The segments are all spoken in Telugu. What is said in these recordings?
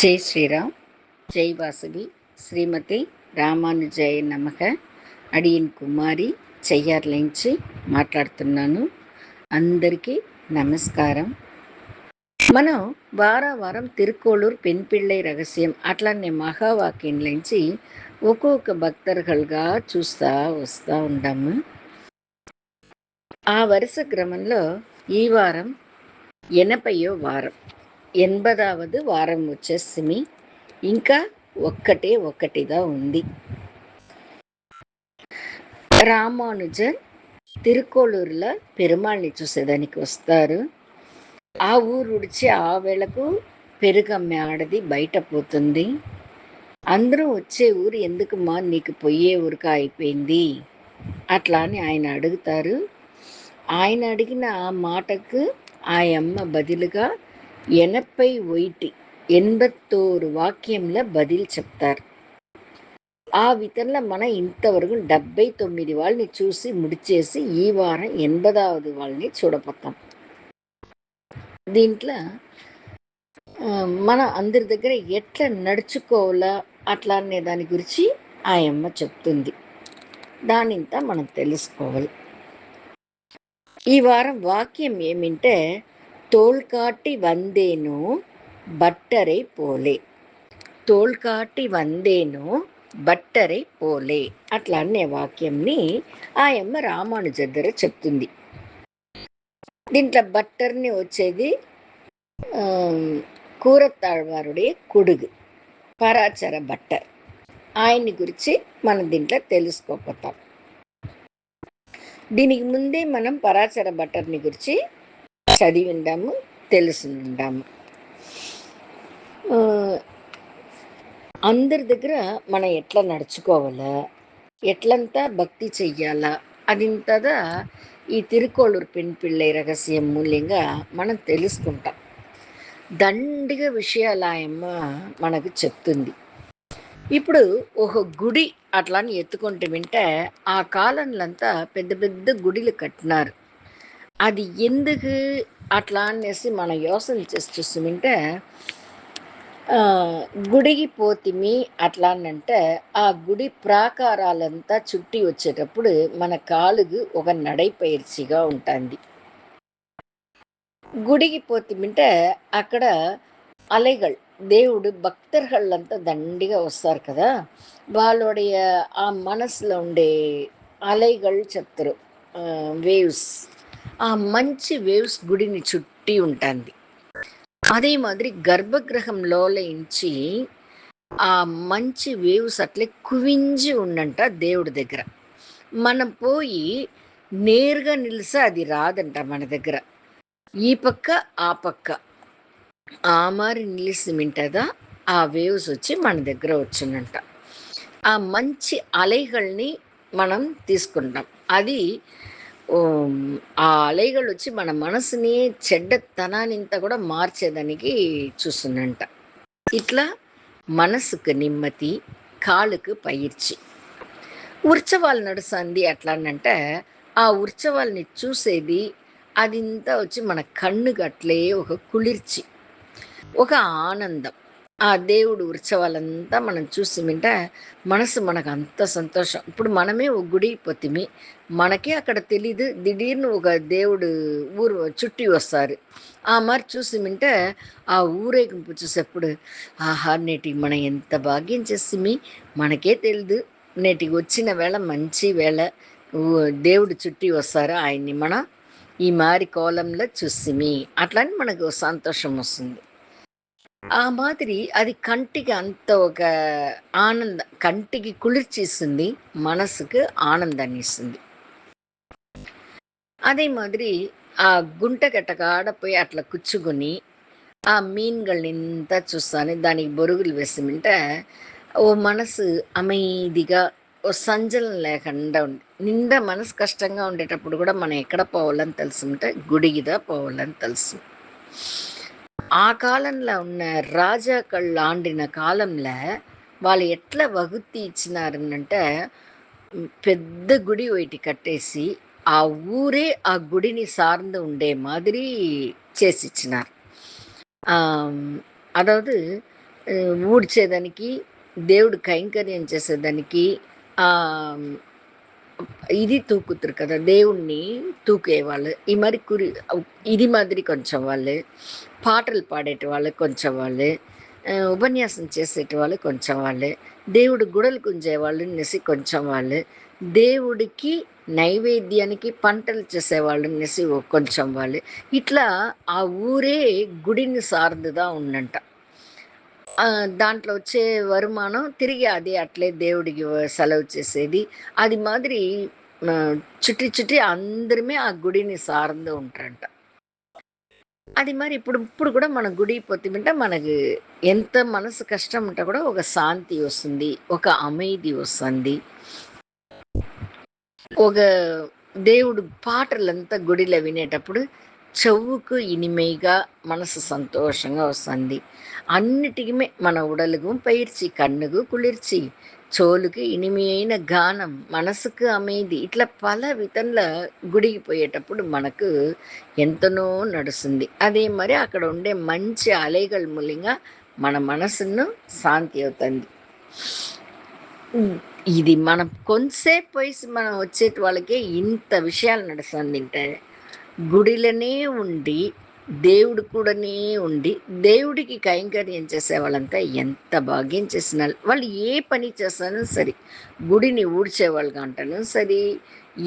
జై శ్రీరామ్, జై వాసవి, శ్రీమతి రామానుజాయ నమః. అడియన్ కుమారి చెయ్యార్ల నుంచి మాట్లాడుతున్నాను. అందరికీ నమస్కారం. మనం వారం తిరుకోళూరు పెన్ పిళ్ళై రహస్యం అట్లానే మహావాక్యం నుంచి ఒక్కొక్క భక్తர்கள్గా చూస్తూ వస్తూ ఉంటాము. ఆ వరుస క్రమంలో ఈ వారం 80వ వారం, 80వ వారం వచ్చేసి ఇంకా ఒక్కటిగా ఉంది. రామానుజర్ తిరుకోళూరులో పెరుమాళ్ళని చూసేదానికి వస్తారు. ఆ ఊరు విడిచి ఆ వేళకు పెరుగమ్మె ఆడది బయట పోతుంది. అందరూ వచ్చే ఊరు ఎందుకుమా, నీకు పొయ్యే ఊరుక అయిపోయింది అట్లా అని ఆయన అడుగుతారు. ఆయన అడిగిన ఆ మాటకు ఆ అమ్మ బదులుగా 81 వాక్యంలో బదిలు చెప్తారు. ఆ విధంగా మనం ఇంతవరకు 79 వాళ్ళని చూసి ముడిచేసి ఈ వారం 80వ వాళ్ళని చూడపోతాం. దీంట్లో మన అందరి దగ్గర ఎట్లా నడుచుకోవాలా అట్లా అనే దాని గురించి ఆ అమ్మ చెప్తుంది. దానింతా మనం తెలుసుకోవాలి. ఈ వారం వాక్యం ఏమింటే, తోల్కాటి వందేను బట్టరై పోలే, తోల్కాటి వందేను బట్టరై పోలే అట్లా అనే వాక్యంని ఆయమ్మ రామానుజ దగ్గర చెప్తుంది. దీంట్లో బట్టర్ని వచ్చేది కూరతాళ్వారుడే కొడుగు పరాచర బట్టర్. ఆయన్ని గురించి మనం దీంట్లో తెలుసుకోపోతాం. దీనికి ముందే మనం పరాచర బట్టర్ని గురించి చదివి ఉండాము, తెలిసి ఉండాము. అందరి దగ్గర మనం ఎట్లా నడుచుకోవాలా, ఎట్లంతా భక్తి చెయ్యాలా అదింతదా ఈ తిరుకోళూరు పెన్ పిళ్ళై రహస్యం మూల్యంగా మనం తెలుసుకుంటాం. దండిగా విషయాలు ఆయమ్మ మనకు చెప్తుంది. ఇప్పుడు ఒక గుడి అట్లా అని ఎత్తుకుంటూ వింటే, ఆ కాలంలో అంతా పెద్ద పెద్ద గుడిలు కట్టినారు. అది ఎందుకు అట్లా అనేసి మనం యోసన చేసి చూసి వింటే, గుడికి పోతిమి అట్లా అంటే ఆ గుడి ప్రాకారాలంతా చుట్టి వచ్చేటప్పుడు మన కాలుకు ఒక నడైపయిర్చిగా ఉంటుంది. గుడికి పోతిమింటే అక్కడ అలైகள் దేవుడు భక్తர்களంతా దండిగా వస్తారు కదా, వాళ్ళుடைய ఆ మనసులో ఉండే అలైகள் చెప్తారు, వేవ్స్. ఆ మంచి వేవ్స్ గుడిని చుట్టి ఉంటుంది. అదే మాదిరి గర్భగృహంలోంచి ఆ మంచి వేవ్స్ అట్లే కువించి ఉండంట దేవుడి దగ్గర. మనం పోయి నేరుగా నిలిస్తే అది రాదంట మన దగ్గర. ఈ పక్క ఆ పక్క ఆ మారి నిలిసి మింటదా ఆ వేవ్స్ వచ్చి మన దగ్గర వచ్చిందంట. ఆ మంచి అలైగల్ని మనం తీసుకుంటాం. అది ఆ అలైಗಳು వచ్చి మన మనసుని చెడ్డతనాన్నింతా కూడా మార్చేదానికి చూస్తుందంట. ఇట్లా మనసుకు నిమ్మతి, కాళ్ళకు పయిర్చి. ఉత్సవాలు నడుస్తుంది అట్లానంటే ఆ ఉత్సవాల్ని చూసేది అదింతా వచ్చి మన కన్నుకు అట్లే ఒక కుளிర్చి, ఒక ఆనందం. ఆ దేవుడు ఉత్సవాలంతా మనం చూసి వింటే మనసు మనకు అంత సంతోషం. ఇప్పుడు మనమే ఒక గుడికి పోతిమి, మనకే అక్కడ తెలీదు, దిఢీర్ను ఒక దేవుడు ఊరు చుట్టి వస్తారు. ఆ మరి చూసి వింటే ఆ ఊరేగింపు చూసేప్పుడు ఆహా, నేటికి మనం ఎంత భాగ్యం చేసిమి, మనకే తెలీదు, నేటికి వచ్చిన వేళ మంచి వేళ, దేవుడు చుట్టి వస్తారు, ఆయన్ని మనం ఈ మారి కోలంలో చూసిమి అట్లని మనకు సంతోషం వస్తుంది. ఆ మాదిరి అది కంటికి అంత ఒక ఆనందం, కంటికి కుளிర్చిస్తుంది, మనసుకు ఆనందాన్ని ఇస్తుంది. అదే మాదిరి ఆ గుంటగట్ట కాడపోయి అట్లా కూర్చుకొని ఆ మీన్గల్నింతా చూస్తాను, దానికి బొరుగులు వేసిమింటే ఓ మనసు అమైదిగా, ఓ సంజలం లేకుండా ఉంది. నిండా మనసు కష్టంగా ఉండేటప్పుడు కూడా మనం ఎక్కడ పోవాలని తెలుసుంటే గుడిగిదా పోవాలని తెలుసు. ఆ కాలంలో ఉన్న రాజాకళ్ళు ఆండిన కాలంలో వాళ్ళు ఎట్లా వగుతి ఇచ్చినారనంటే, పెద్ద గుడి ఒకటి కట్టేసి ఆ ఊరే ఆ గుడిని సార్ந்து ఉండే మాదిరి చేసి ఇచ్చినారు. అதாவது ఊడ్చేదానికి, దేవుడు కైంకర్యం చేసేదానికి ఆహ్, ఇది తూకుతురు కదా! దేవుడిని తూకేవాళ్ళు. ఈ మరి ఇది మాదిరి కొంచెం వాళ్ళే, పాటలు పాడేటివాళ్ళు కొంచెం వాళ్ళే, ఉపన్యాసం చేసేటివాళ్ళు కొంచెం వాళ్ళే, దేవుడు గుడలు గుంజేవాళ్ళు అనేసి కొంచెం వాళ్ళే, దేవుడికి నైవేద్యానికి పంటలు చేసేవాళ్ళు అనేసి కొంచెం వాళ్ళే. ఇట్లా ఆ ఊరే గుడిని సార్ந்துదా ఉండంట. దాంట్లో వచ్చే வருமானம் తిరిగి అది అట్లే దేవుడికి సెలవు చేసేది. అది మాదిరి చుట్టి చుట్టి అందరమే ఆ గుడిని సార్ந்து ఉంటారంట. అది మరి ఇప్పుడు ఇప్పుడు కూడా మన గుడికి పోతిమంటే మనకు ఎంత మనసు కష్టం ఉంటే కూడా ఒక శాంతి వస్తుంది. ఒక అమైది వస్తుంది. ఒక దేవుడు పాటలంతా గుడిలో వినేటప్పుడు చెవుకు ఇనిమైగా మనసు సంతోషంగా వస్తుంది. అన్నిటికి మన ఉడలుగు పైర్చి కన్నుకు కుளிర్చి చోలుకి ఇనిமையான గానం మనసుకు అమేది ఇట్లా పల విధంగా గుడికి పోయేటప్పుడు మనకు ఎంతనో నడుస్తుంది. అదే మరి అక్కడ ఉండే మంచి అలైகள் మూలంగా మన మనసును శాంతి అవుతుంది. ఇది మనం కొంతసేపు పోయేసి మనం వచ్చేటి వాళ్ళకే ఇంత విషయాలు నడుస్తుందంటే గుడిలోనే ఉండి దేవుడు కూడానే ఉండి దేవుడికి కైంకర్యం చేసే వాళ్ళంతా ఎంత భాగ్యం చేసిన వాళ్ళు ఏ పని చేస్తానో సరే, గుడిని ఊడ్చేవాళ్ళుగా ఉంటాను సరే,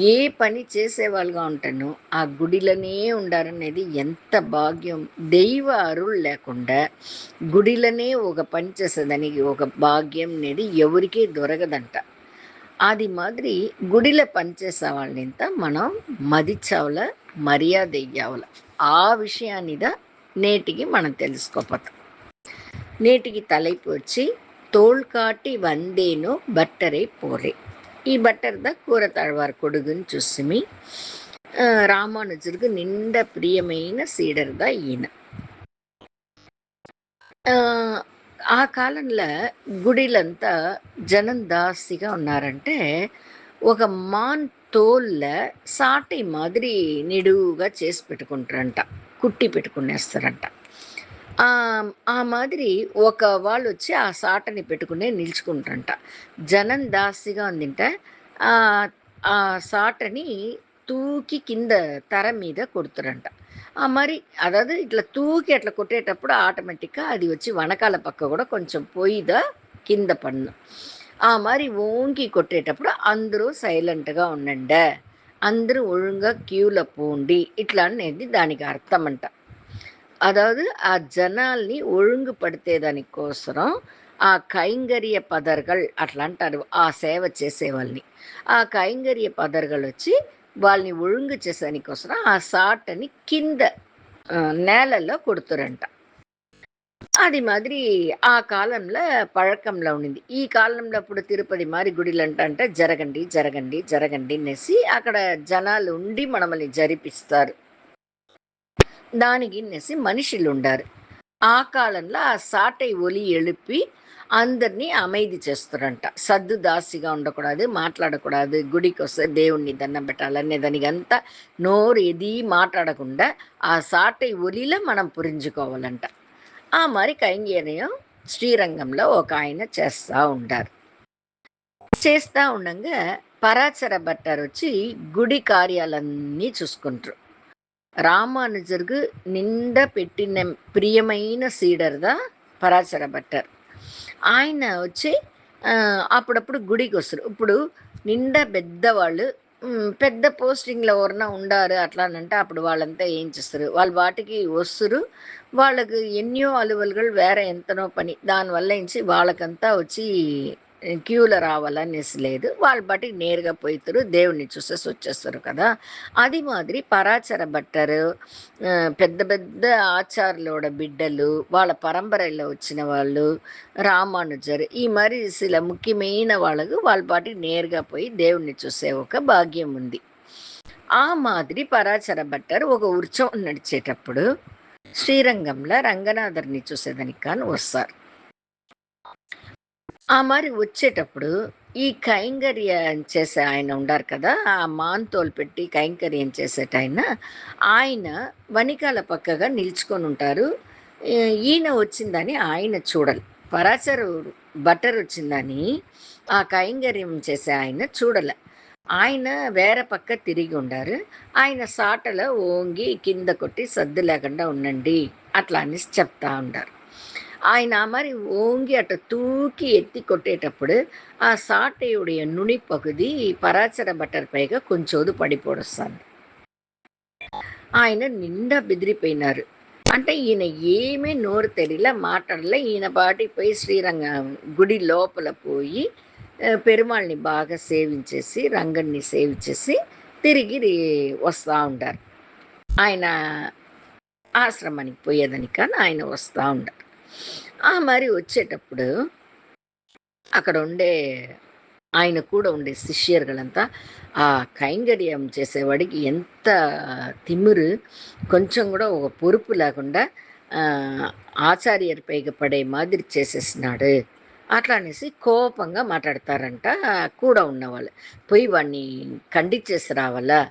ఏ పని చేసేవాళ్ళుగా ఉంటానో ఆ గుడిలోనే ఉండాలనేది ఎంత భాగ్యం. దైవ అరుள் లేకుండా గుడిలోనే ఒక పని చేసేదానికి ఒక భాగ్యం అనేది ఎవరికీ దొరకదంట. అది మాదిరి గుడిలో పనిచేసే వాళ్ళనింత మనం మదించావల, మర్యాద ఇయ్యావల. ఆ విషయాన్నిద నేటికి మనం తెలుసుకోపోతాం. నేటికి தலைப்பு వచ్చి தோள் காட்டி வந்தேனோ பட்டரை போரே. ఈ బట్టర్ద కూరతాழ்వార్ కొడుకుని చూసిమి. రామానుజుడికి నిండా ప్రియమైన సీడర్ద ఈయన. ఆ కాలంలో గుడిలంతా జనం దాస్తిగా ఉన్నారంటే ఒక మాన్ తోళ్ళ సాటి మాదిరి నిడువుగా చేసి పెట్టుకుంటారంట, కుట్టి పెట్టుకునేస్తారంట. ఆ మాదిరి ఒక వాళ్ళు వచ్చి ఆ సాటని పెట్టుకునే నిల్చుకుంటారంట. జనం దాస్తిగా ఉందింటే ఆ సాటని తూకి కింద తర మీద కొడుతారంట. మరి అதாவது ఇట్లా తూకి అట్లా కొట్టేటప్పుడు ఆటోమేటిక్గా అది వచ్చి వనకాల పక్క కూడా కొంచెం పొయ్యిదా కింద పన్ను. మరి ఓంకి కొట్టేటప్పుడు అందరూ సైలెంట్గా ఉండండి, అందరూ ఒழுங்கா క్యూలో పోండి ఇట్లా అనేది దానికి అర్థం అంట. అதாவது ఆ జనాల్ని ఒழுங்குపడితేదానికోసరం ఆ కైంగర్య పదర్గల్ అట్లా అంటారు ఆ సేవ చేసేవాళ్ళని. ఆ కైంగర్య పదర్గలు వచ్చి వాళ్ళని ఒழுங்கு చేసేదానికోసరం ఆ సాటని కింద నేలలో కొడుతురంట. అది మాదిరి ఆ కాలంలో పழకంలో ఉండింది. ఈ కాలంలో అప్పుడు తిరుపతి మారి గుడిలంటే జరగండి జరగండి జరగండి అనేసి అక్కడ జనాలు ఉండి మనల్ని జరిపిస్తారు. దానికి నెసి మనుషులు ఉండారు. ఆ కాలంలో ఆ సాటై ఒలి எழுப்பி అందరినీ அமைதி చేస్తారంట. సద్దు దాసిగా ఉండకూడదు, మాట్లాడకూడదు, గుడికి వస్తే దేవుణ్ణి దండం పెట్టాలనే దానికంతా నోరు ఎది మాట్లాడకుండా ఆ సాటై ఒలిలో మనం పురించుకోవాలంట. మరి కైంకర్యం శ్రీరంగంలో ఒక ఆయన చేస్తూ ఉంటారు. చేస్తూ ఉండంగా పరాచర భట్టారు వచ్చి గుడి కార్యాలన్నీ చూసుకుంటారు. రామానుజருக்கு నిండా పెట్టిన ప్రియమైన సీడర్దా పరాశర భట్టర్. ఆయన వచ్చి అప్పుడప్పుడు గుడికి వస్తారు. ఇప్పుడు నిండా పెద్దవాళ్ళు పెద్ద పోస్టింగ్లో ఎవరన్నా ఉండారు అట్లానంటే అప్పుడు వాళ్ళంతా ఏం చేస్తారు, వాళ్ళు వాటికి వస్తురు. వాళ్ళకు ఎన్నో అలువలుగా వేరే ఎంతనో పని దానివల్ల ఏంచి వాళ్ళకంతా వచ్చి క్యూలో రావాలనేసి లేదు. వాళ్ళ బట్టికి నేరుగా పోయితారు, దేవుణ్ణి చూసేసి వచ్చేస్తారు కదా. అది మాదిరి పరాచర భట్టరు, పెద్ద పెద్ద ఆచార్యులోడ బిడ్డలు, వాళ్ళ పరంపరలో వచ్చిన వాళ్ళు, రామానుజర్ ఈ మరి సిల ముఖ్యమైన వాళ్ళకు వాళ్ళ పాటికి నేరుగా పోయి దేవుణ్ణి చూసే ఒక భాగ్యం ఉంది. ఆ మాదిరి పరాచర భట్టర్ ఒక ఉత్సవం నడిచేటప్పుడు శ్రీరంగంలో రంగనాథర్ని చూసేదానికి కానీ వస్తారు. మరి వచ్చేటప్పుడు ఈ కైంకర్యం చేసే ఆయన ఉండారు కదా, ఆ మాన్తోలు పెట్టి కైంకర్యం చేసేటాయన ఆయన వనికాల పక్కగా నిల్చుకొని ఉంటారు. ఈయన వచ్చిందని ఆయన చూడాలి. పరాశరు బట్టర్ వచ్చిందని ఆ కైంకర్యం చేసే ఆయన చూడలే. ఆయన వేరే పక్క తిరిగి ఉండారు. ఆయన సాటలో ఓంగి కింద కొట్టి సద్దు లేకుండా ఉండండి అట్లా అనేసి చెప్తా ఉండారు. ఆయన మరి ఓంగి అట్ట తూకి ఎత్తి కొట్టేటప్పుడు ఆ సాటయుடைய నుని పகுதி పరాచర బట్టర్ పైగా కొంచెం పడిపోడొస్తాంది. ఆయన నిండా బెదిరిపోయినారు. అంటే ఈయన ఏమీ నోరు తెరిలే, మాట్లాడలే. ఈయన పాటికి పోయి శ్రీరంగం గుడి లోపల పోయి పెరుమాళ్ళని బాగా సేవించేసి, రంగన్ని సేవించేసి తిరిగి వస్తూ ఉంటారు. ఆయన ఆశ్రమానికి పోయేదని కానీ ఆయన వస్తూ ఉంటారు. మరి వచ్చేటప్పుడు అక్కడ ఉండే ఆయన కూడా ఉండే శిష్యరుಗಳంతా ఆ కైంకర్యం చేసేవాడికి ఎంత తిమ్మిరు, కొంచెం కూడా ఒక పొరుపు లేకుండా ఆచార్యర్ పైగా పడే మాదిరి చేసేసినాడు అట్లా అనేసి కోపంగా మాట్లాడతారంట కూడా ఉన్నవాళ్ళు. పోయి వాడిని ఖండించేసి రావాలా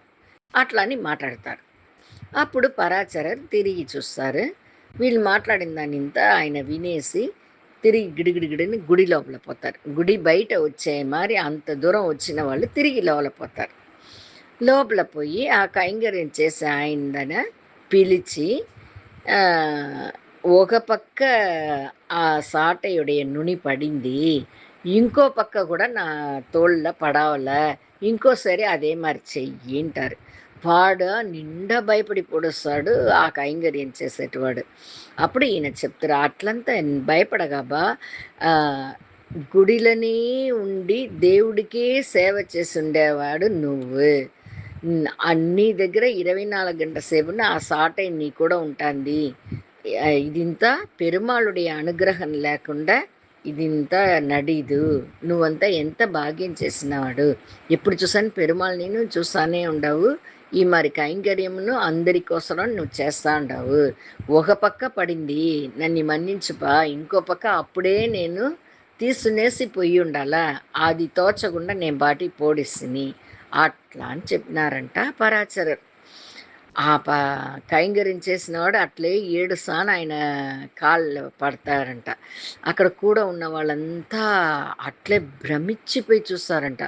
అట్లా అని మాట్లాడతారు. అప్పుడు పరాచరర్ తిరిగి చూస్తారు. వీళ్ళు మాట్లాడిన దానింత ఆయన వినేసి తిరిగి గిడిగిడిగిడిని గుడి లోపల పోతారు. గుడి బయట వచ్చే మరి అంత దూరం వచ్చిన వాళ్ళు తిరిగి లోపల పోతారు. లోపల పోయి ఆ కైంకర్యం చేసే ఆయనదన పిలిచి ఒక పక్క ఆ సాటయుடைய నుని పడింది, ఇంకో పక్క కూడా నా తోళ్ళ పడవల, ఇంకోసారి అదే మరి చెయ్యి అంటారు. వాడు నిండా భయపడి పొడుస్తాడు ఆ కైంకర్యం చేసేటవాడు. అప్పుడు ఈయన చెప్తారు, అట్లంతా భయపడగాబా గుడిలోనే ఉండి దేవుడికే సేవ చేసి ఉండేవాడు నువ్వు. అన్ని దగ్గర 24 గంటల సేపున ఆ సాటై నీ కూడా ఉంటుంది. ఇదింత పెరుమాళుடைய అనుగ్రహం లేకుండా ఇదింత నడీదు. నువ్వంతా ఎంత భాగ్యం చేసినవాడు. ఎప్పుడు చూసాను పెరుమాళ్ నేను చూస్తానే ఉండవు. ఈ మరి కైంకర్యమును అందరి కోసం నువ్వు చేస్తా ఉండవు. ఒక పక్క పడింది నన్ను మన్నించుపా, ఇంకో పక్క అప్పుడే నేను తీసునేసి పొయ్యి ఉండాలా, అది తోచకుండా నేను బాటి పోడిస్తుని అట్లా అని చెప్పినారంట పరాచరర్. ఆ కైంకర్యం చేసినవాడు అట్లే 7 సార్లు ఆయన కాళ్ళు పడతారంట. అక్కడ కూడా ఉన్న వాళ్ళంతా అట్లే భ్రమించిపోయి చూస్తారంట.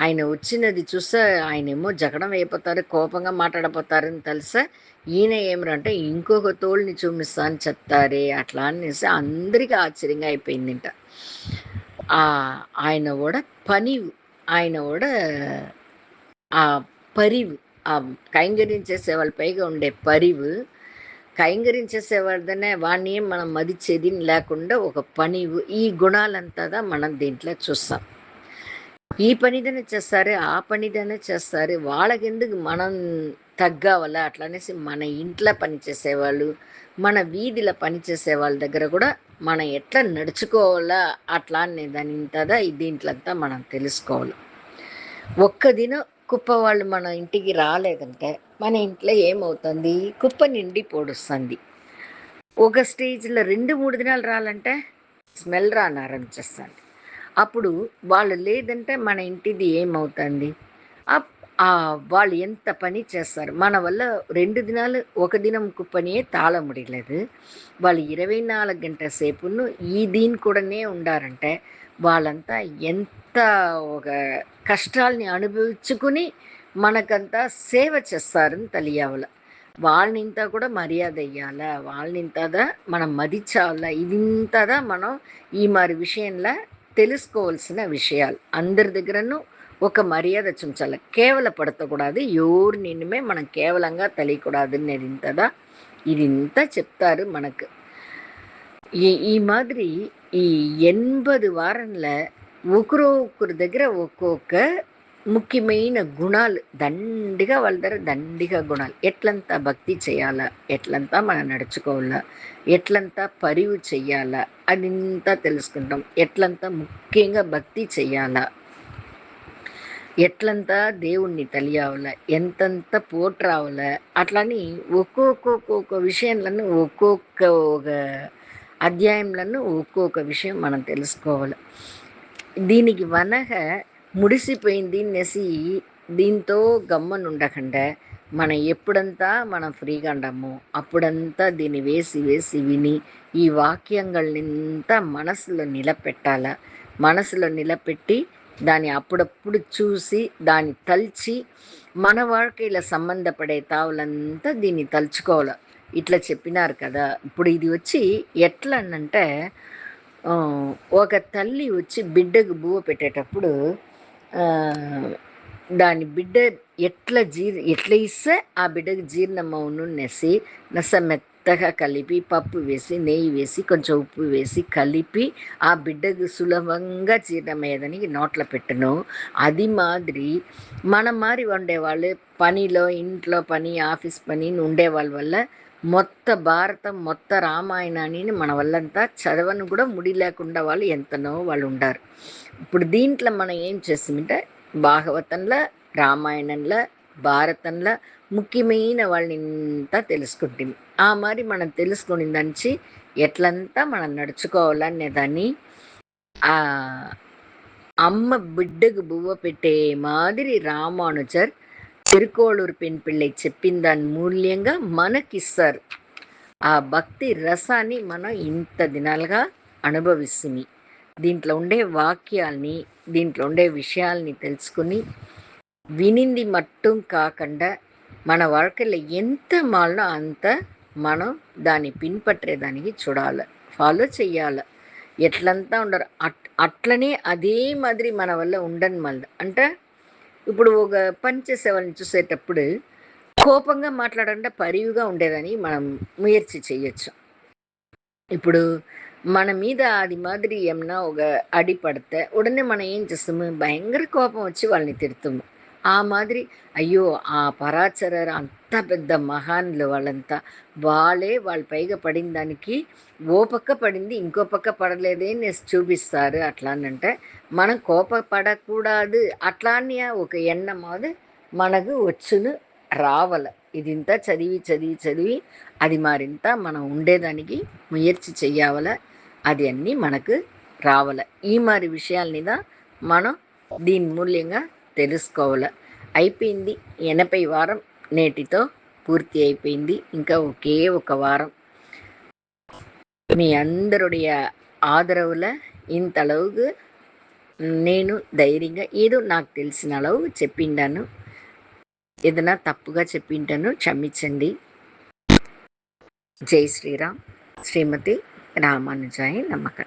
ఆయన వచ్చినది చూస్తే ఆయనేమో జగడం అయిపోతారు, కోపంగా మాట్లాడపోతారని తెలుసా. ఈయన ఏమరంటే ఇంకొక తోళ్ళని చూపిస్తా అని చెప్తారే అట్లా అనేసి అందరికీ ఆశ్చర్యంగా అయిపోయిందింట. ఆయన కూడా పనివు, ఆయన కూడా ఆ పరివు, ఆ కైంకర్యం చేసే వాళ్ళ పైగా ఉండే పరివు, కైంకర్యం చేసేవాడిదనే వాడిని మనం మదిచేది లేకుండా ఒక పనివు, ఈ గుణాలంతా మనం దీంట్లో చూస్తాం. ఈ పనిదనే చేస్తారు, ఆ పనిదనే చేస్తారు, వాళ్ళకెందుకు మనం తగ్గవల అట్లా అనేసి మన ఇంట్లో పనిచేసేవాళ్ళు, మన వీధిలో పనిచేసే వాళ్ళ దగ్గర కూడా మనం ఎట్లా నడుచుకోవాలా అట్లా అనే దాని ఇంతదా దీంట్లంతా మనం తెలుసుకోవాలి. ఒక్క దినం కుప్ప వాళ్ళు మన ఇంటికి రాలేదంటే మన ఇంట్లో ఏమవుతుంది, కుప్ప నిండి పొడుస్తుంది. ఒక స్టేజ్లో 2-3 దినాలు రాలంటే స్మెల్ రానారంచేస్తుంది. అప్పుడు వాళ్ళు లేదంటే మన ఇంటిది ఏమవుతుంది. వాళ్ళు ఎంత పని చేస్తారు మన వల్ల. 2 దినాలు 1 దినం కుప్పనే తాళ ముడిలేదు. వాళ్ళు 24 గంటల సేపును ఈ దీని కూడానే ఉండారంటే వాళ్ళంతా ఎంత ఒక కష్టాల్ని అనుభవించుకుని మనకంతా సేవ చేస్తారని తెలియాల. వాళ్ళనింతా కూడా మర్యాద ఇయ్యాల, వాళ్ళనింతదా మనం మదించాల. ఇదింతదా మనం ఈ మరి విషయంలో తెలుసుకోవాల్సిన విషయాలు. అందరి దగ్గరను ఒక మర్యాద చుంచాలి, కేవల పడతకూడదు, ఎవరి నిన్నమే మనం కేవలంగా తెలియకూడదు అనేది ఇంతదా ఇదింత చెప్తారు మనకు. ఈ మాదిరి ఈ 80 వారంలో ఒకరు దగ్గర ఒక్కొక్క ముఖ్యమైన గుణాలు దండిగా వాళ్ళ దగ్గర దండిగా గుణాలు. ఎట్లంతా భక్తి చేయాలా, ఎట్లంతా మనం నడుచుకోవాలా, ఎట్లంతా పరివు చెయ్యాలా అదింతా తెలుసుకుంటాం. ఎట్లంతా ముఖ్యంగా భక్తి చెయ్యాలా, ఎట్లంతా దేవుణ్ణి తెలియాల, ఎంతంత పోటు రావాల, అట్లని ఒక్కొక్క విషయంలో ఒక్కొక్క ఒక అధ్యాయంలో ఒక్కొక్క విషయం మనం తెలుసుకోవాలి. దీనికి వనగ ముడిసిపోయింది నెసి దీంతో గమ్మనుండకుండా మనం ఎప్పుడంతా మనం ఫ్రీగా ఉండమో అప్పుడంతా దీన్ని వేసి వేసి విని ఈ వాక్యంగళనింతా మనసులో నిలబెట్టాల. మనసులో నిలబెట్టి దాన్ని అప్పుడప్పుడు చూసి దాన్ని తలిచి మన வாழ்க்கையில సంబంధపడే తావులంతా దీన్ని తలుచుకోవాలి. ఇట్లా చెప్పినారు కదా! ఇప్పుడు ఇది వచ్చి ఎట్లనంటే ఒక తల్లి వచ్చి బిడ్డకు బువ్వ పెట్టేటప్పుడు దాని బిడ్డ ఎట్లా ఇస్తే ఆ బిడ్డకి జీర్ణమవుననేసి మెత్తగా కలిపి పప్పు వేసి నెయ్యి వేసి కొంచెం ఉప్పు వేసి కలిపి ఆ బిడ్డకు సులభంగా జీర్ణమయ్యేదానికి నోట్లో పెట్టను. అది మాదిరి మన మారి ఉండేవాళ్ళు పనిలో ఇంట్లో పని ఆఫీస్ పని ఉండేవాళ్ళ వల్ల మొత్త భారతం మొత్త రామాయణాన్ని మన వల్లంతా చదవను కూడా ముడి లేకుండా వాళ్ళు ఎంతనో వాళ్ళు ఉండారు. ఇప్పుడు దీంట్లో మనం ఏం చేస్తామంటే భాగవతంలో రామాయణంలో భారతంలో ముఖ్యమైన వాళ్ళనింతా తెలుసుకుంటుంది. ఆ మరి మనం తెలుసుకుని దానికి ఎట్లంతా మనం నడుచుకోవాలనే దాన్ని ఆ అమ్మ బిడ్డకు బువ్వ పెట్టే మాదిరి రామానుజర్ తిరుకోళూరు పెన్ పిళ్ళై చెప్పిన దాని మూల్యంగా మనకిస్తారు. ఆ భక్తి రసాన్ని మనం ఇంత దినాలుగా అనుభవిస్తుంది. దీంట్లో ఉండే వాక్యాల్ని దీంట్లో ఉండే విషయాల్ని తెలుసుకుని వినింది మట్టుం కాకుండా మన வாழ்க்கையில் ఎంత మాలనో అంత మనం దాన్ని పిన్పట్టేదానికి చూడాలి, ఫాలో చెయ్యాలి. ఎట్లంతా ఉండరు అట్లనే అదే మాదిరి మన వల్ల ఉండని మళ్ళీ అంటే ఇప్పుడు ఒక పని చేసే వాళ్ళని చూసేటప్పుడు కోపంగా మాట్లాడకుండా పరివుగా ఉండేదని మనం ముయற்சி చేయొచ్చు. ఇప్పుడు మన మీద అది మాదిరి ఏమన్నా ఒక అడి పడితే ఉడనే మనం ఏం చేస్తాము, భయంకర కోపం వచ్చి వాళ్ళని తిడుతాము. ఆ మాదిరి అయ్యో ఆ పరాచరర్ అంత పెద్ద మహాన్లు వాళ్ళంతా వాళ్ళ పైగా పడిన దానికి ఓ పక్క పడింది ఇంకో పక్క పడలేదే నేసి చూపిస్తారు. అట్లా అంటే మనం కోపపడకూడదు అట్లానే ఒక ఎన్నమాది మనకు వచ్చును రావాల. ఇదింతా చదివి చదివి చదివి అది మరింత మనం ఉండేదానికి ముయற்சி చెయ్యావల. అది అన్నీ మనకు రావాల. ఈ మరి విషయాల మీద మనం దీని మూల్యంగా తెలుసుకోవాలి. అయిపోయింది 80 వారం నేటితో పూర్తి అయిపోయింది. ఇంకా ఒకే ఒక వారం మీ అందరుடைய ఆదరవుల ఇంతளவுக்கு నేను ధైర్యంగా ఏదో నాకు తెలిసిన அளவு చెప్పిండాను. ఏదైనా తప్పుగా చెప్పింటాను క్షమించండి. జై శ్రీరామ్. శ్రీమతి రామానుజాయ నమః.